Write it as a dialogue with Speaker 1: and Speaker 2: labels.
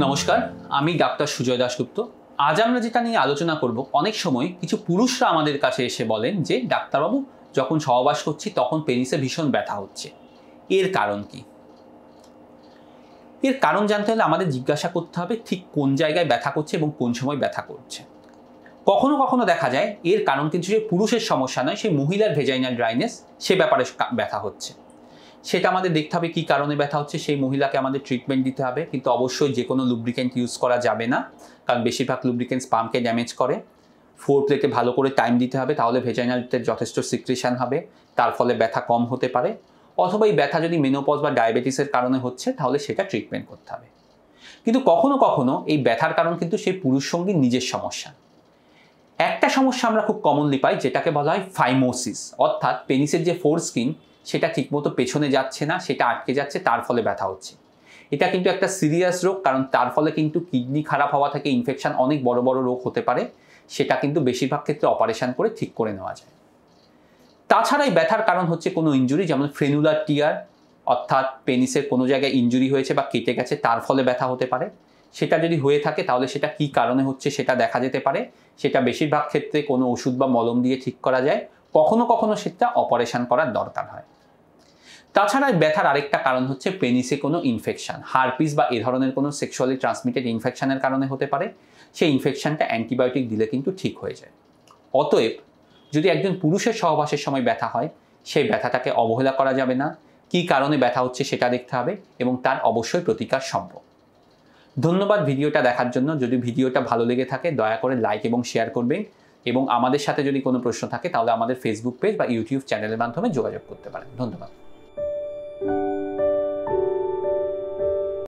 Speaker 1: নমস্কার, আমি ডাক্তার সুজয় দাশগুপ্ত। আজ আমরা যেটা নিয়ে আলোচনা করব, অনেক সময় কিছু পুরুষরা আমাদের কাছে এসে বলেন যে ডাক্তারবাবু, যখন সহবাস করছি তখন পেনিসে ভীষণ ব্যথা হচ্ছে। এর কারণ কি? এর কারণ জানতে হলে আমাদের জিজ্ঞাসা করতে হবে ঠিক কোন জায়গায় ব্যথা করছে এবং কোন সময় ব্যথা করছে। কখনো কখনো দেখা যায় এর কারণ কিন্তু সে পুরুষের সমস্যা নয়, সেই মহিলার ভেজাইনাল ড্রাইনেস, সে ব্যাপারে ব্যথা হচ্ছে। সেটা আমাদের দেখতে হবে কী কারণে ব্যথা হচ্ছে, সেই মহিলাকে আমাদের ট্রিটমেন্ট দিতে হবে। কিন্তু অবশ্যই যে কোনো লুব্রিকেন্ট ইউজ করা যাবে না, কারণ বেশিরভাগ লুব্রিকেন্ট স্পামকে ড্যামেজ করে। ফোরপ্লেতে ভালো করে টাইম দিতে হবে, তাহলে ভেজাইনালতে যথেষ্ট সিক্রেশন হবে, তার ফলে ব্যথা কম হতে পারে। অথবা এই ব্যথা যদি মেনোপজ বা ডায়াবেটিসের কারণে হচ্ছে, তাহলে সেটা ট্রিটমেন্ট করতে হবে। কিন্তু কখনো কখনো এই ব্যথার কারণ কিন্তু সেই পুরুষ সঙ্গীর নিজের সমস্যা। একটা সমস্যা আমরা খুব কমনলি পাই, যেটাকে বলা হয় ফাইমোসিস, অর্থাৎ পেনিসের যে ফোর স্কিন সেটা ঠিকমতো পেছনে যাচ্ছে না, সেটা আটকে যাচ্ছে, তার ফলে ব্যথা হচ্ছে। এটা কিন্তু একটা সিরিয়াস রোগ, কারণ তার ফলে কিন্তু কিডনি খারাপ হওয়া থেকে ইনফেকশন, অনেক বড় বড় রোগ হতে পারে। সেটা কিন্তু বেশিরভাগ ক্ষেত্রে অপারেশন করে ঠিক করে নেওয়া যায়। তাছাড়া এই ব্যথার কারণ হচ্ছে কোনো ইনজুরি, যেমন ফ্রেনুলার টিয়ার, অর্থাৎ পেনিসের কোনো জায়গায় ইনজুরি হয়েছে বা কেটে গেছে, তার ফলে ব্যথা হতে পারে। সেটা যদি হয়ে থাকে তাহলে সেটা কী কারণে হচ্ছে সেটা দেখা যেতে পারে। সেটা বেশিরভাগ ক্ষেত্রে কোনো ওষুধ বা মলম দিয়ে ঠিক করা যায়, কখনো কখনো সেটা অপারেশন করার দরকার হয়। তাছাড়া ব্যথার আরেকটা কারণ হচ্ছে পেনিসে কোনো ইনফেকশন, হারপিস বা এ ধরনের কোনো সেক্সুয়ালি ট্রান্সমিটেড ইনফেকশনের কারণে হতে পারে। সেই ইনফেকশনটা অ্যান্টিবায়োটিক দিলে কিন্তু ঠিক হয়ে যায়। অতএব যদি একজন পুরুষের সহবাসের সময় ব্যথা হয়, সেই ব্যথাটাকে অবহেলা করা যাবে না। কী কারণে ব্যথা হচ্ছে সেটা দেখতে হবে এবং তার অবশ্যই প্রতিকার সম্ভব। ধন্যবাদ ভিডিওটা দেখার জন্য। যদি ভিডিওটা ভালো লেগে থাকে দয়া করে লাইক এবং শেয়ার করবেন, এবং আমাদের সাথে যদি কোনো প্রশ্ন থাকে তাহলে আমাদের ফেসবুক পেজ বা ইউটিউব চ্যানেলের মাধ্যমে যোগাযোগ করতে পারেন। ধন্যবাদ।